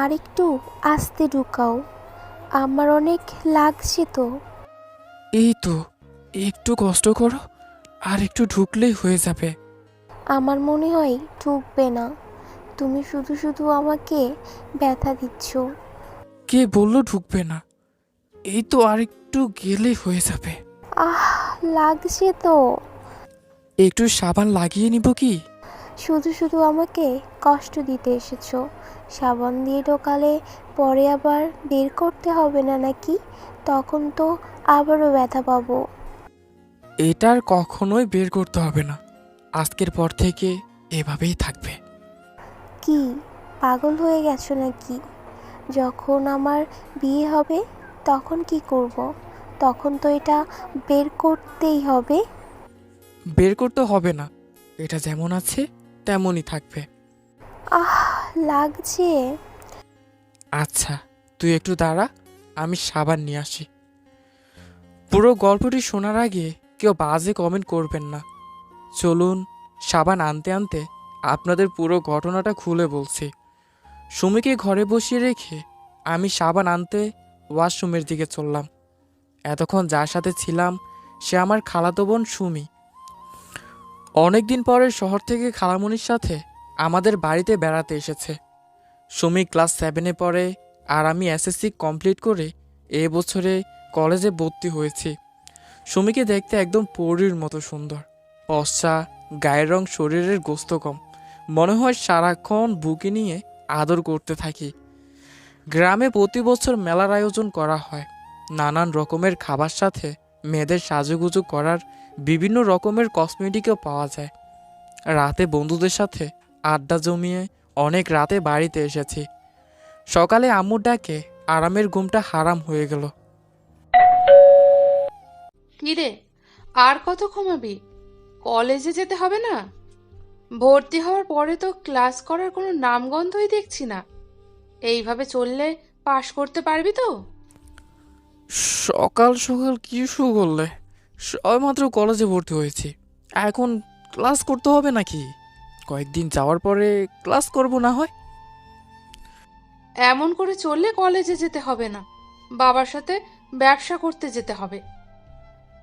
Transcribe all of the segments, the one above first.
আর একটু আস্তে ঢুকাও, আমার অনেক লাগছে তো। এই তো, একটু কষ্ট করো, আর একটু ঢুকলেই হয়ে যাবে। আমার মনে হয় ঢুকবে না, তুমি শুধু শুধু আমাকে ব্যথা দিচ্ছ। কে বললো ঢুকবে না? এই তো আর একটু গেলেই হয়ে যাবে। আহ, লাগছে তো। একটু সাবান লাগিয়ে নিব কি? শুধু শুধু আমাকে কষ্ট দিতে এসেছো। সাবান দিয়ে ঢোকালে পরে আবার বের করতে হবে না নাকি? তখন তো আবারও ব্যথা পাবো। এটার কখনোই বের করতে হবে না, আজকের পর থেকে এভাবেই থাকবে। কি, পাগল হয়ে গেছো নাকি? যখন আমার বিয়ে হবে তখন কি করব? তখন তো এটা বের করতেই হবে। বের করতে হবে না, এটা যেমন আছে তেমনই থাকবে। আহ, লাগছে। আচ্ছা, তুই একটু দাঁড়া, আমি সাবান নিয়ে আসি। পুরো গল্পটি শোনার আগে কেউ বাজে কমেন্ট করবেন না। চলুন, সাবান আনতে আনতে আপনাদের পুরো ঘটনাটা খুলে বলছি। সুমিকে ঘরে বসিয়ে রেখে আমি সাবান আনতে ওয়াশরুমের দিকে চললাম। এতক্ষণ যার সাথে ছিলাম সে আমার খালাতো বোন সুমি। অনেকদিন পরে শহর থেকে খালামণির সাথে আমাদের বাড়িতে বেড়াতে এসেছে। সুমি ক্লাস 7-এ পড়ে, আর আমি এসএসসি কমপ্লিট করে এ বছরে কলেজে ভর্তি হয়েছি। সুমিকে দেখতে একদম পরীর মতো সুন্দর, ফর্সা, গায়ের রং, শরীরের গোস্ত কম, মনে হয় সারাক্ষণ বুকে নিয়ে আদর করতে থাকি। গ্রামে প্রতি বছর মেলার আয়োজন করা হয়, নানান রকমের খাবার সাথে মেয়েদের সাজুগুজু করার বিভিন্ন রকমের কসমেটিকও পাওয়া যায়। রাতে বন্ধুদের সাথে আড্ডা জমিয়ে অনেক রাতে বাড়িতে এসেছি। সকালে আম্মুর ডাকে আরামের ঘুমটা হারাম হয়ে গেল। কিরে, আর কত ঘুমাবি? কলেজে যেতে হবে না? ভর্তি হওয়ার পরে তো ক্লাস করার কোনো নামগন্ধই দেখছি না। এইভাবে চললে পাশ করতে পারবি তো? সকাল সকাল কি শুরু করলে? সবেমাত্র কলেজে ভর্তি হয়েছি, এখন ক্লাস করতে হবে নাকি? কয়েকদিন যাওয়ার পরে ক্লাস করব না হয়। এমন করে চললে কলেজে যেতে হবে না, বাবার সাথে ব্যবসা করতে যেতে হবে।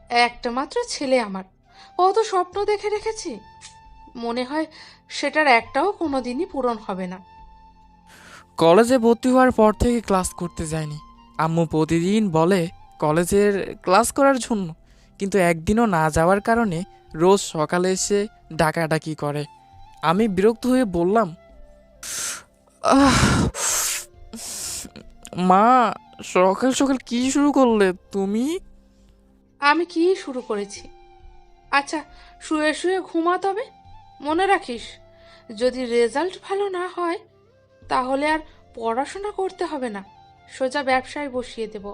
একটা মাত্র ছেলে আমার, কত স্বপ্ন দেখে রেখেছি, মনে হয় সেটার একটাও কোনোদিনই পূরণ হবে না। কলেজে ভর্তি হওয়ার পর থেকে ক্লাস করতে যায়নি। আম্মু প্রতিদিন বলে কলেজের ক্লাস করার জন্য, কিন্তু একদিনও না যাওয়ার কারণে রোজ সকালে এসে ডাকাডাকি করে। আমি বিরক্ত হয়ে বললাম, আহ মা, সকাল সকাল কি শুরু করলে তুমি? আমি কি শুরু করেছি? আচ্ছা, শুয়ে শুয়ে ঘুমা তবে। মনে রাখিস, যদি রেজাল্ট ভালো না হয় তাহলে আর পড়াশোনা করতে হবে না, সোজা ব্যবসায় বসিয়ে দেব।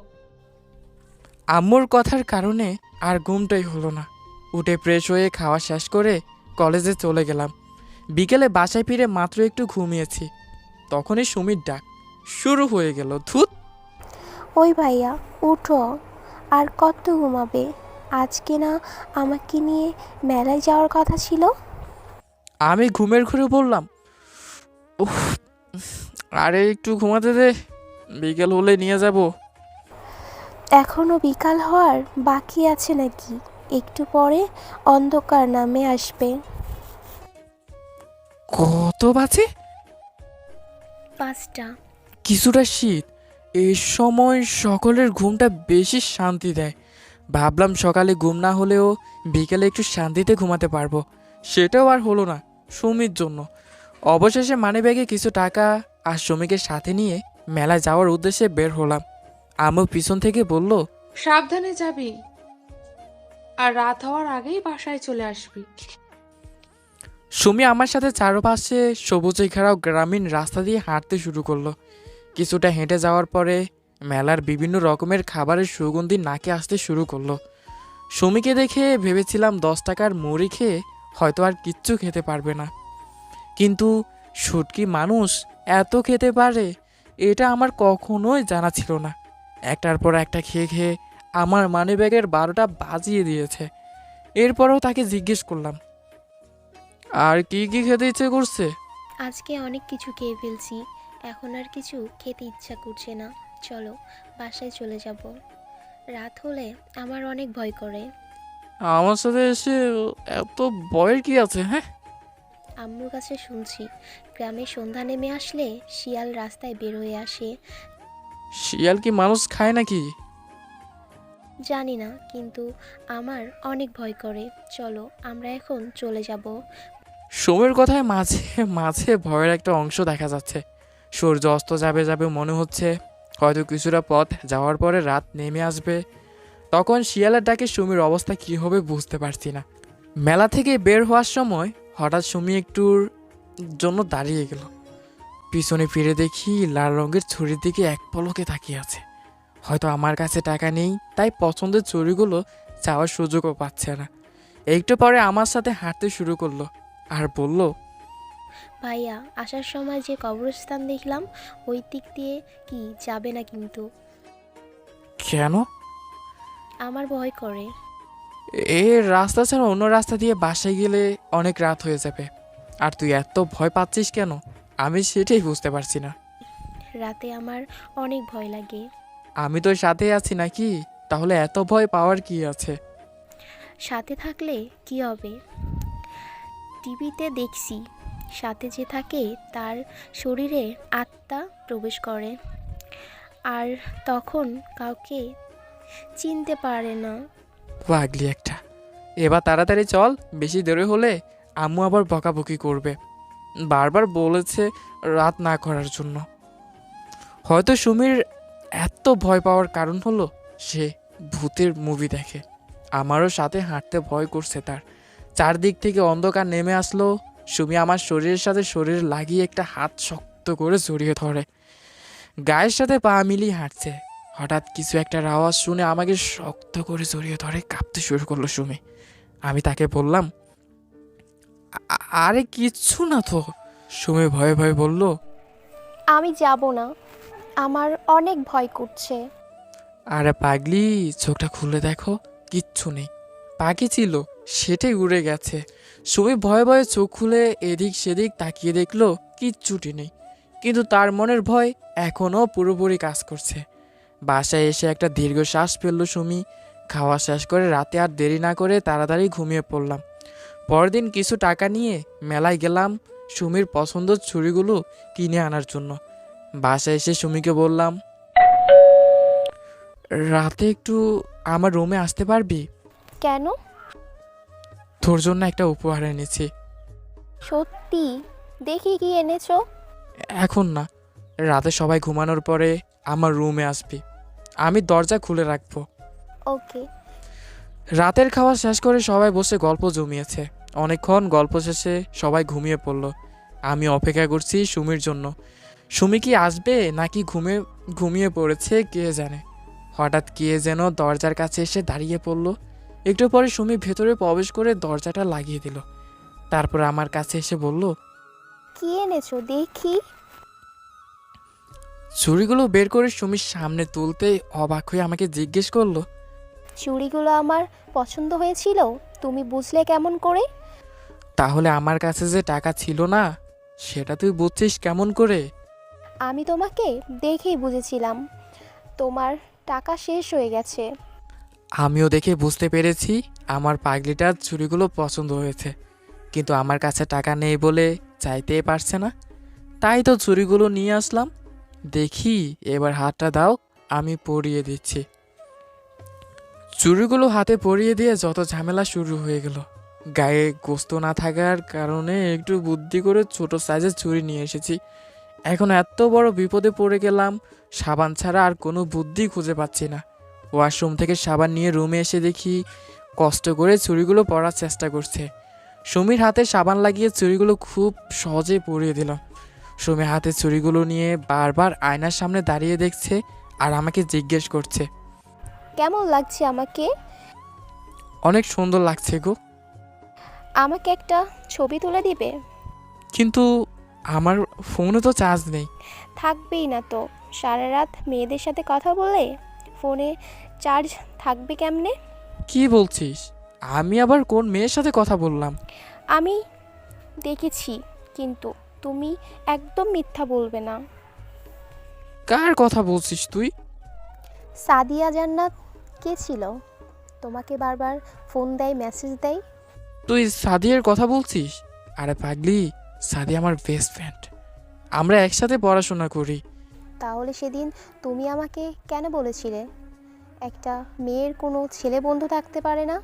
আম্মুর কথার কারণে আর ঘুমটাই হলো না। উঠে ফ্রেশ হয়ে খাওয়া শেষ করে কলেজে চলে গেলাম। বিকেলে বাসায় ফিরে মাত্র একটু ঘুমিয়েছি, তখনই সুমির ডাক শুরু হয়ে গেল। ধুত! ওই ভাইয়া, উঠো। আর কত ঘুমাবে? আজকে না আমাকে নিয়ে মেলায় যাওয়ার কথা ছিল? আমি ঘুমের ঘুরে বললাম, উফ, আরে একটু ঘুমাতে দে, বিকেল হলে নিয়ে যাব। এখনো বিকাল হওয়ার বাকি আছে নাকি? একটু পরে অন্ধকার নামে আসবে। কত বাজে? 5টা। কিছুটা শীত, এই সময় সকলের ঘুমটা বেশি শান্তি দেয়। ভাবলাম সকালে ঘুম না হলেও বিকেলে একটু শান্তিতে ঘুমাতে পারবো। সেটাও আর হলো না সুমির জন্য। অবশেষে মানিব্যাগে কিছু টাকা আর সুমিকে সাথে নিয়ে মেলায় যাওয়ার উদ্দেশ্যে বের হলাম। আম্মু পিছন থেকে বলল, সাবধানে যাবি, আর রাত হওয়ার আগেই বাসায় চলে আসবি। সুমি আমার সাথে চারপাশে সবুজে ঘেরাও গ্রামীণ রাস্তা দিয়ে হাঁটতে শুরু করলো। কিছুটা হেঁটে যাওয়ার পরে মেলার বিভিন্ন রকমের খাবারের সুগন্ধি নাকে আসতে শুরু করলো। সুমিকে দেখে ভেবেছিলাম 10 টাকার মুড়ি খেয়ে হয়তো আর কিচ্ছু খেতে পারবে না, কিন্তু শুটকি মানুষ এত খেতে পারে এটা আমার কখনোই জানা ছিল না। একটার পর একটা খেয়ে খেয়ে আমার মানিব্যাগের 12টা বাজিয়ে দিয়েছে। এরপরেও তাকে জিজ্ঞেস করলাম, আর কি কি খেতে ইচ্ছে করছে? আজকে অনেক কিছু খেয়ে ফেলছি, এখন আর কিছু খেতে ইচ্ছা করছে না, চলো বাসায় চলে যাব। রাত হলে আমার অনেক ভয় করে। আমার সাথে এসে এত ভয়ের কি আছে? হ্যাঁ, আম্মুর কাছে শুনছি গ্রামে সন্ধ্যা নেমে আসলে শিয়াল রাস্তায় বের হয়ে আসে। শিয়াল কি মানুষ খায় নাকি? জানি না, কিন্তু আমার অনেক ভয় করে। চলো আমরা এখন চলে যাব। সময়ের কথায় মাঝে মাঝে ভয়ের একটা অংশ দেখা যাচ্ছে। সূর্য অস্ত যাবে যাবে মনে হচ্ছে, হয়তো কিছুটা পথ যাওয়ার পরে রাত নেমে আসবে। তখন শিয়ালের ডাকে সুমির অবস্থা কী হবে বুঝতে পারছি না। মেলা থেকে বের হওয়ার সময় হঠাৎ সুমি একটুর জন্য দাঁড়িয়ে গেল। পিছনে ফিরে দেখি লাল রঙের ছুরির দিকে এক পলকে তাকিয়ে আছে। হয়তো আমার কাছে টাকা নেই, তাই পছন্দের ছুরিগুলো চাওয়ার সুযোগও পাচ্ছে না। একটু পরে আমার সাথে হাঁটতে শুরু করলো আর বলল, ভাইয়া, আসার সময় যে কবরস্থান দেখলাম ওই দিক দিয়ে কি যাবে না কিন্তু? কেন? আমার ভয় করে। এই রাস্তা ছাড়া অন্য রাস্তা দিয়ে বাসায় গেলে অনেক রাত হয়ে যাবে। আর তুই এত ভয় পাচ্ছিস কেন? আমি সেটাই বুঝতে পারছি না। রাতে আমার অনেক ভয় লাগে। আমি তোর সাথে আছি নাকি? তাহলে এত ভয় পাওয়ার কি আছে? সাথে থাকলে কি হবে? টিভিতে দেখছি সাথে যে থাকে তার শরীরে আত্মা প্রবেশ করে, আর তখন কাউকে চিনতে পারে না। পাগলি একটা। এবার তাড়াতাড়ি চল, বেশি দেরি হলে আম্মু আবার বকাবকি করবে। বারবার বলেছে রাত না করার জন্য। হয়তো সুমির এত ভয় পাওয়ার কারণ হলো সে ভূতের মুভি দেখে। আমারও সাথে হাঁটতে ভয় করছে তার। চারদিক থেকে অন্ধকার নেমে আসলো। সুমি আমার শরীরের সাথে শরীর লাগিয়ে একটা হাত শক্ত করে জড়িয়ে ধরে, গায়ের সাথে পা মিলিয়ে হাঁটছে। হঠাৎ কিছু একটা আওয়াজ শুনে আমাকে শক্ত করে জড়িয়ে ধরে কাঁপতে শুরু করলো সুমি। আমি তাকে বললাম, আরে কিচ্ছু না তো। সুমি ভয়ে ভয়ে বলল, আমি যাব না, আমার অনেক ভয় করছে। আরে পাগলি, চোখটা খুলে দেখো, কিচ্ছু নেই। পাখি ছিল, সেটাই উড়ে গেছে। সুমি ভয়ে ভয়ে চোখ খুলে এদিক সেদিক তাকিয়ে দেখলো কিচ্ছুটি নেই, কিন্তু তার মনের ভয় এখনও পুরোপুরি কাজ করছে। বাসায় এসে একটা দীর্ঘশ্বাস ফেললো সুমি। খাওয়া শেষ করে রাতে আর দেরি না করে তাড়াতাড়ি ঘুমিয়ে পড়লাম। পরদিন কিছু টাকা নিয়ে মেলায় গেলাম সুমির পছন্দের ছুরিগুলো কিনে আনার জন্য। বাসায় এসে সুমিকে বললাম, রাতে একটু আমার রুমে আসতে পারবি? কেন? তোর জন্য একটা উপহার এনেছি। সত্যি? দেখি কি এনেছো। এখন না, রাতে সবাই ঘুমানোর পরে আমার রুমে আসবি, আমি দরজা খুলে রাখবো। ওকে। রাতের খাওয়া শেষ করে সবাই বসে গল্প জমিয়েছে। অনেকক্ষণ গল্প শেষে সবাই ঘুমিয়ে পড়ল। আমি অপেক্ষা করছি সুমির জন্য। সুমি কি আসবে নাকি ঘুমিয়ে পড়েছে কে জানে। হঠাৎ কে যেন দরজার কাছে এসে দাঁড়িয়ে পড়ল। একটু পরে সুমি ভেতরে প্রবেশ করে দরজাটা লাগিয়ে দিল। তারপর আমার কাছে এসে বলল, কি এনেছো দেখি। ছুরিগুলো বের করে সুমির সামনে তুলতেই অবাক হয়ে আমাকে জিজ্ঞেস করলো, চুড়িগুলো আমার পছন্দ হয়েছিল, তুমি বুঝলে কেমন করে? তাহলে আমার কাছে যে টাকা ছিল না সেটা তুই বুঝছিস কেমন করে? আমি তোমাকে দেখেই বুঝেছিলাম তোমার টাকা শেষ হয়ে গেছে। আমিও দেখে বুঝতে পেরেছি আমার পাগলিটার ছুরিগুলো পছন্দ হয়েছে, কিন্তু আমার কাছে টাকা নেই বলে চাইতেই পারছে না। তাই তো ছুরিগুলো নিয়ে আসলাম। দেখি এবার হাতটা দাও, আমি পরিয়ে দিচ্ছি। চুড়িগুলো হাতে পরিয়ে দিয়ে যত ঝামেলা শুরু হয়ে গেল। গায়ে গোস্ত না থাকার কারণে একটু বুদ্ধি করে ছোট সাইজের ছুরি নিয়ে এসেছি। এখন এত বড় বিপদে পড়ে গেলাম, সাবান ছাড়া আর কোনো বুদ্ধি খুঁজে পাচ্ছি না। ওয়াশরুম থেকে সাবান নিয়ে রুমে এসে দেখি কষ্ট করে ছুরিগুলো পরার চেষ্টা করছে। সুমির হাতে সাবান লাগিয়ে ছুরিগুলো খুব সহজে পরিয়ে দিলাম। সুমি হাতে ছুরিগুলো নিয়ে বারবার আয়নার সামনে দাঁড়িয়ে দেখছে আর আমাকে জিজ্ঞেস করছে, কেমন লাগছে আমাকে? অনেক সুন্দর লাগছে গো। আমাকে একটা ছবি তুলে দিবে? কিন্তু আমার ফোনে তো চার্জ নেই। থাকবেই না তো, সারা রাত মেয়েদের সাথে কথা বলে ফোনে চার্জ থাকবে কেমনে? কি বলছিস? আমি আবার কোন মেয়ের সাথে কথা বললাম? আমি দেখেছি, কিন্তু তুমি একদম মিথ্যা বলবে না। কার কথা বলছিস তুই? সাদিয়া জান্নাত কে ছিল? তোমাকে বারবার ফোন দেয়, মেসেজ দেয়। তুই সাদিয়ার কথা বলছিস? আরে পাগলি, সাদিয়া আমার বেস্ট ফ্রেন্ড। আমরা একসাথে পড়াশোনা করি। তাহলে সেদিন তুমি আমাকে কেন বলেছিলে একটা মেয়ের কোনো ছেলে বন্ধু থাকতে পারে না?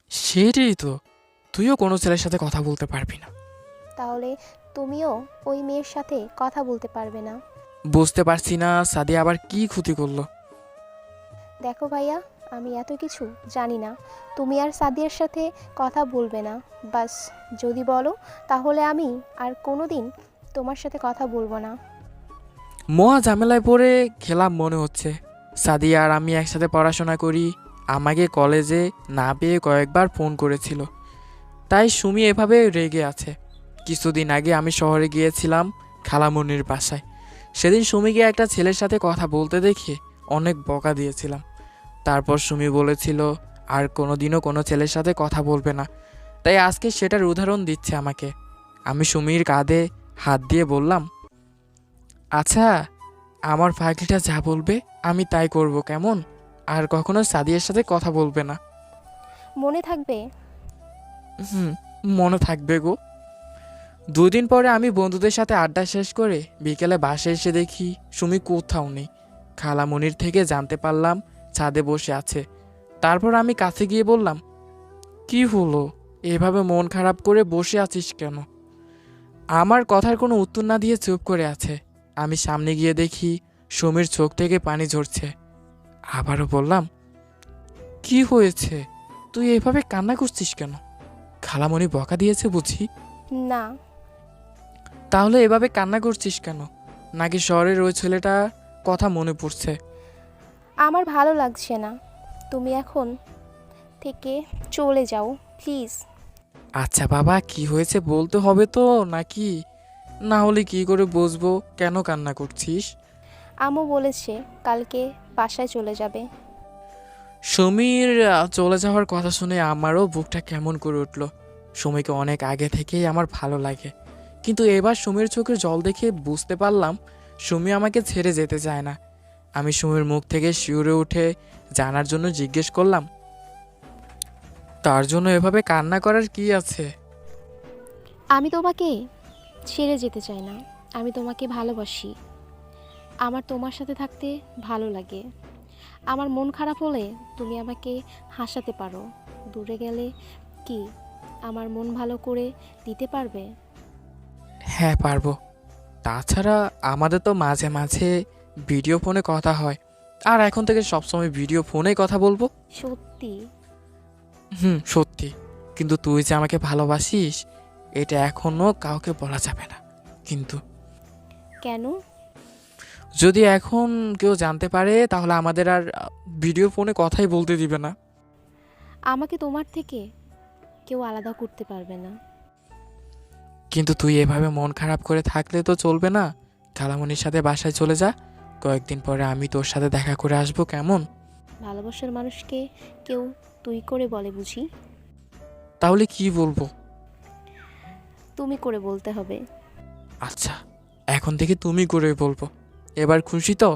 সেটাই তো, তুইও কোনো ছেলের সাথে কথা বলতে পারবি না। তাহলে তুমিও ওই মেয়ের সাথে কথা বলতে পারবে না। বুঝতে পারছি না সাদিয়া আবার কি ক্ষতি করলো। দেখো ভাইয়া, আমি এত কিছু জানি না। তুমি আর সাদিয়ার সাথে কথা বলবে না, বাস। যদি বলো তাহলে আমি আর কোনো দিন তোমার সাথে কথা বলবো না। মহা ঝামেলায় পড়ে খেলাম মনে হচ্ছে। সাদিয়া আর আমি একসাথে পড়াশোনা করি। আমাকে কলেজে না পেয়ে কয়েকবার ফোন করেছিল, তাই সুমি এভাবে রেগে আছে। কিছুদিন আগে আমি শহরে গিয়েছিলাম খালামণির বাসায়। সেদিন সুমিকে একটা ছেলের সাথে কথা বলতে দেখে অনেক বকা দিয়েছিলাম। তারপর সুমি বলেছিল আর কোনোদিনও কোনো ছেলের সাথে কথা বলবে না, তাই আজকে সেটার উদাহরণ দিচ্ছে আমাকে। আমি সুমির কাঁধে হাত দিয়ে বললাম, আচ্ছা, আমার পাগলিটা যা বলবে আমি তাই করব, কেমন? আর কখনো সাদিয়ার সাথে কথা বলবে না। মনে থাকবে? হুম, মনে থাকবে গো। 2 দিন পরে আমি বন্ধুদের সাথে আড্ডা শেষ করে বিকেলে বাসায় এসে দেখি সুমি কোথাও নেই। খালামণির থেকে জানতে পারলাম ছাদে বসে আছে। তারপর আমি কাছে গিয়ে বললাম, কি হলো, এভাবে মন খারাপ করে বসে আছিস কেন? আমার কথার কোনো উত্তর না দিয়ে চুপ করে আছে। আমি সামনে গিয়ে দেখি সুমির চোখ থেকে পানি ঝরছে। আবারও বললাম, কি হয়েছে, তুই এভাবে কান্না করছিস কেন? খালামণি বকা দিয়েছে বুঝি? না। তাহলে এভাবে কান্না করছিস কেন? নাকি শহরের ওই ছেলেটা কথা মনে পড়ছে? আমার ভালো লাগছে না, তুমি এখন থেকে চলে যাও প্লিজ। আচ্ছা বাবা, কি হয়েছে বলতে হবে তো নাকি? না হলে কি করে বুঝবো কেন কান্না করছিস? আম্মু বলেছে কালকে বাসায় চলে যাবে। সুমির চলে যাওয়ার কথা শুনে আমারও বুকটা কেমন করে উঠলো। সুমিকে অনেক আগে থেকেই আমার ভালো লাগে, কিন্তু এবার সুমির চোখের জল দেখে বুঝতে পারলাম সুমি আমাকে ছেড়ে যেতে চায় না। আমি সুমির মুখ থেকে শিউরে উঠে জানার জন্য জিজ্ঞেস করলাম, তার জন্য এভাবে কান্না করার কি আছে? আমি তোমাকে ছেড়ে যেতে চাই না, আমি তোমাকে ভালোবাসি। আমার তোমার সাথে থাকতে ভালো লাগে। আমার মন খারাপ হলে তুমি আমাকে হাসাতে পারো। দূরে গেলে কি আমার মন ভালো করে দিতে পারবে? হ্যাঁ পারবো। তাছাড়া আমাদের তো মাঝে মাঝে ভিডিও ফোনে কথা হয়, আর এখন থেকে সবসময় ভিডিও ফোনেই কথা বলবো। সত্যি? হুম, সত্যি। কিন্তু তুই যে আমাকে ভালোবাসিস এটা এখনো কাউকে বলা যাবে না। কিন্তু কেন? যদি এখন কেউ জানতে পারে তাহলে আমাদের আর ভিডিও ফোনে কথাই বলতে দিবে না। আমাকে তোমার থেকে কেউ আলাদা করতে পারবে না। কিন্তু তুই এভাবে মন খারাপ করে থাকলে তো চলবে না। খালামণির সাথে বাসায় চলে যা, কয়েকদিন পরে আমি তোর সাথে দেখা করে আসবো, কেমন? ভালোবাসার মানুষকে কেউ তুই করে বলে বুঝি? তাহলে কি বলবো? তুমি করে বলতে হবে। আচ্ছা, এখন থেকে তুমি করে বলবো। এবার খুশি তো?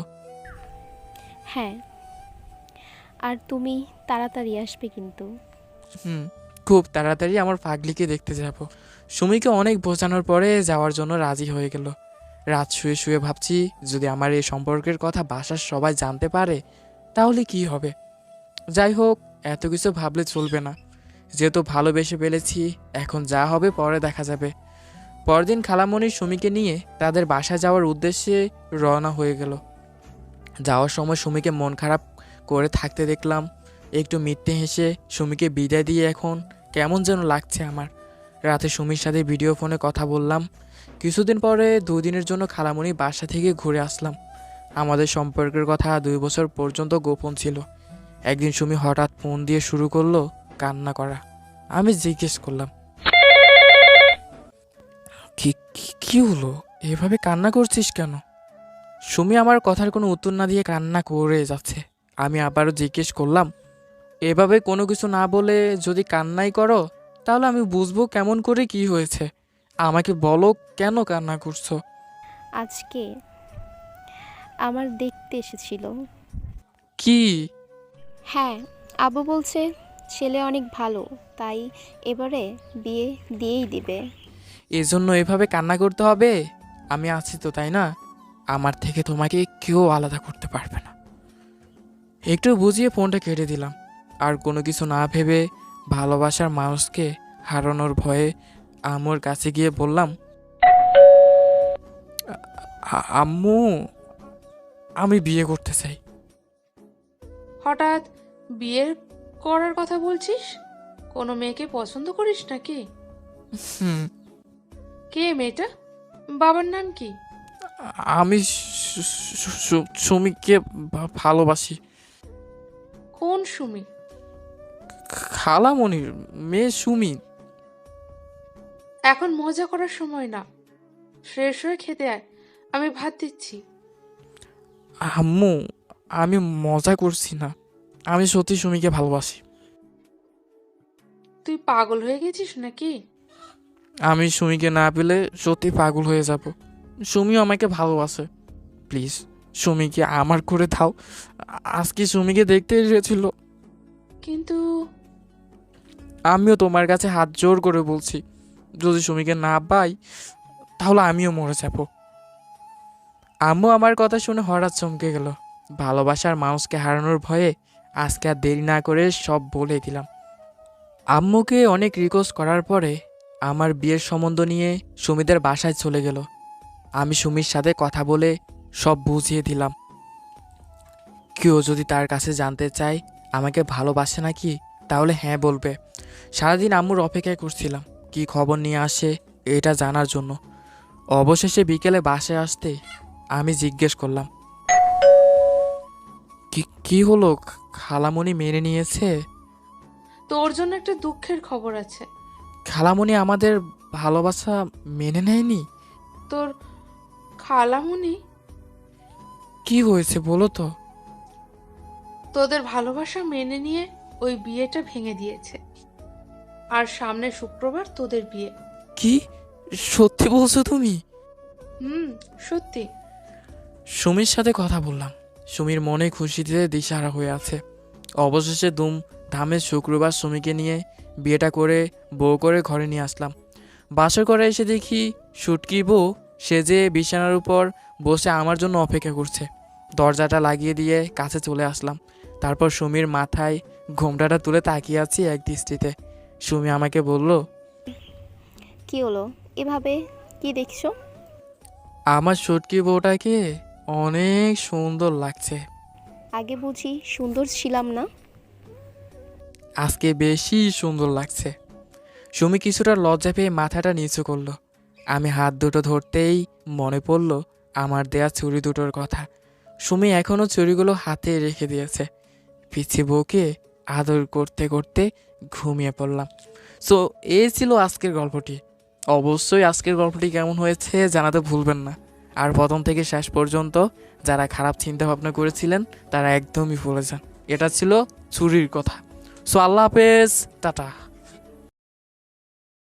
হ্যাঁ, আর তুমি তাড়াতাড়ি আসবে কিন্তু। হুম, খুব তাড়াতাড়ি আমার পাগলিকে দেখতে যাব। সুমিকে অনেক বোঝানোর পরে যাওয়ার জন্য রাজি হয়ে গেল। রাত শুয়ে শুয়ে ভাবছি, যদি আমার এই সম্পর্কের কথা বাসার সবাই জানতে পারে তাহলে কি হবে। যাই হোক, এত কিছু ভাবলে চলবে না। যেহেতু ভালোবেসে ফেলেছি, এখন যা হবে পরে দেখা যাবে। পরদিন খালামণি সুমিকে নিয়ে তাদের বাসায় যাওয়ার উদ্দেশ্যে রওনা হয়ে গেল। যাওয়ার সময় সুমিকে মন খারাপ করে থাকতে দেখলাম। একটু মিথ্যে হেসে সুমিকে বিদায় দিয়ে এখন কেমন যেন লাগছে আমার। রাতে সুমির সাথে ভিডিও ফোনে কথা বললাম। কিছুদিন পরে 2 দিনের জন্য খালামণি বাসা থেকে ঘুরে আসলাম। আমাদের সম্পর্কের কথা 2 বছর পর্যন্ত গোপন ছিল। একদিন সুমি হঠাৎ ফোন দিয়ে শুরু করলো কান্না করা। আমি জিজ্ঞেস করলাম, কি কি- কি হলো, এভাবে কান্না করছিস কেন? সুমি আমার কথার কোনো উত্তর না দিয়ে কান্না করে যাচ্ছে। আমি আবারও জিজ্ঞেস করলাম, এভাবে কোনো কিছু না বলে যদি কান্নাই করো তাহলে আমি বুঝবো কেমন করে কি হয়েছে? আমাকে বলো, কেন কান্না করছো? আজকে আমার দেখতে এসেছিল। কি? হ্যাঁ, আব্বু বলছে ছেলে অনেক ভালো, তাই এবারে বিয়ে দিয়েই দিবে। এজন্য এভাবে কান্না করতে হবে? আমি আছি তো, তাই না? আমার থেকে তোমাকে কেউ আলাদা করতে পারবে না। একটু বুঝিয়ে ফোনটা কেটে দিলাম। আর কোনো কিছু না ভেবে ভালোবাসার মানুষকে হারানোর ভয়ে আম্মুর কাছে গিয়ে বললাম, আম্মু, আমি বিয়ে করতে চাই। হঠাৎ বিয়ে করার কথা বলছিস? কোনো মেয়েকে পছন্দ করিস নাকি? হুম। কে মেয়েটা? বাবার নাম কি? আমি সুমিকে ভালোবাসি। কোন সুমি? খালামণির মেয়ে সুমি। এখন মজা করার সময় না, ফ্রেশ হয়ে খেতে আয়, আমি ভাত দিচ্ছি। আম্মু, আমি মজা করছি না, আমি সত্যি সুমিকে ভালোবাসি। তুই পাগল হয়ে গেছিস নাকি? আমি সুমিকে না পেলে সত্যি পাগল হয়ে যাব। সুমিও আমাকে ভালোবাসে। প্লিজ সুমিকে আমার করে দাও। আজকে সুমিকে দেখতে এসেছিল। কিন্তু আমিও তোমার কাছে হাত জোর করে বলছি, যদি সুমিকে না পাই তাহলে আমিও মরে যাব। আম্মু আমার কথা শুনে হঠাৎ চমকে গেল। ভালোবাসার মানুষকে হারানোর ভয়ে আজকে আর দেরি না করে সব বলে দিলাম। আম্মুকে অনেক রিকোয়েস্ট করার পরে আমার বিয়ের সম্বন্ধ নিয়ে সুমিদের বাসায় চলে গেল। আমি সুমির সাথে কথা বলে সব বুঝিয়ে দিলাম। কেউ যদি তার কাছে জানতে চায় আমাকে ভালোবাসে নাকি, তাহলে হ্যাঁ বলবে। সারাদিন আম্মুর অপেক্ষায় করছিলাম কি খবর নিয়ে আসে এটা জানার জন্য। অবশেষে বিকেলে বাসায় আসতে আমি জিজ্ঞেস করলাম, কি কি হলো, খালামণি মেনে নিয়েছে? তোর জন্য একটা দুঃখের খবর আছে। খালামণি আমাদের ভালোবাসা মেনে নেয়নি? তোর খালামুনি কি হয়েছে বলো তো? তোদের ভালোবাসা মেনে নিয়ে ওই বিয়েটা ভেঙে দিয়েছে। আর সামনে শুক্রবার তোদের বিয়ে। কি সত্যি বলছো তুমি? হুম, সত্যি। সুমির সাথে কথা বললাম। সুমির মনে খুশিতে দিশাহারা হয়ে আছে। অবশেষে ধামে শুক্রবার সুমিকে নিয়ে বিয়েটা করে বউ করে ঘরে নিয়ে আসলাম। বাসর করে এসে দেখি শুটকি বউ সেজে বিছানার উপর বসে আমার জন্য অপেক্ষা করছে। দরজাটা লাগিয়ে দিয়ে কাছে চলে আসলাম। তারপর সুমির মাথায় ঘোমটাটা তুলে তাকিয়ে আছি এক দৃষ্টিতে। সুমি আমাকে বলল, কি হলো এভাবে, কি দেখছো? আমার শুটকি বউটাকে অনেক সুন্দর লাগছে। আগে বুঝি সুন্দর ছিলাম না? আজকে বেশি সুন্দর লাগছে। সুমি কিছুটা লজ্জা পেয়ে মাথাটা নিচু করলো। আমি হাত দুটো ধরতেই মনে পড়ল আমার দেয়া চুড়ি দুটোর কথা। সুমি এখনও চুড়িগুলো হাতে রেখে দিয়েছে। পিছি বউকে আদর করতে করতে ঘুমিয়ে পড়লাম। সো এই ছিল আজকের গল্পটি। অবশ্যই আজকের গল্পটি কেমন হয়েছে জানাতে ভুলবেন না। আর প্রথম থেকে শেষ পর্যন্ত যারা খারাপ চিন্তা ভাবনা করেছিলেন তারা একদমই ভুলে যান। এটা ছিল চুরির কথা। সো আল্লাহ হাফেজ, টাটা।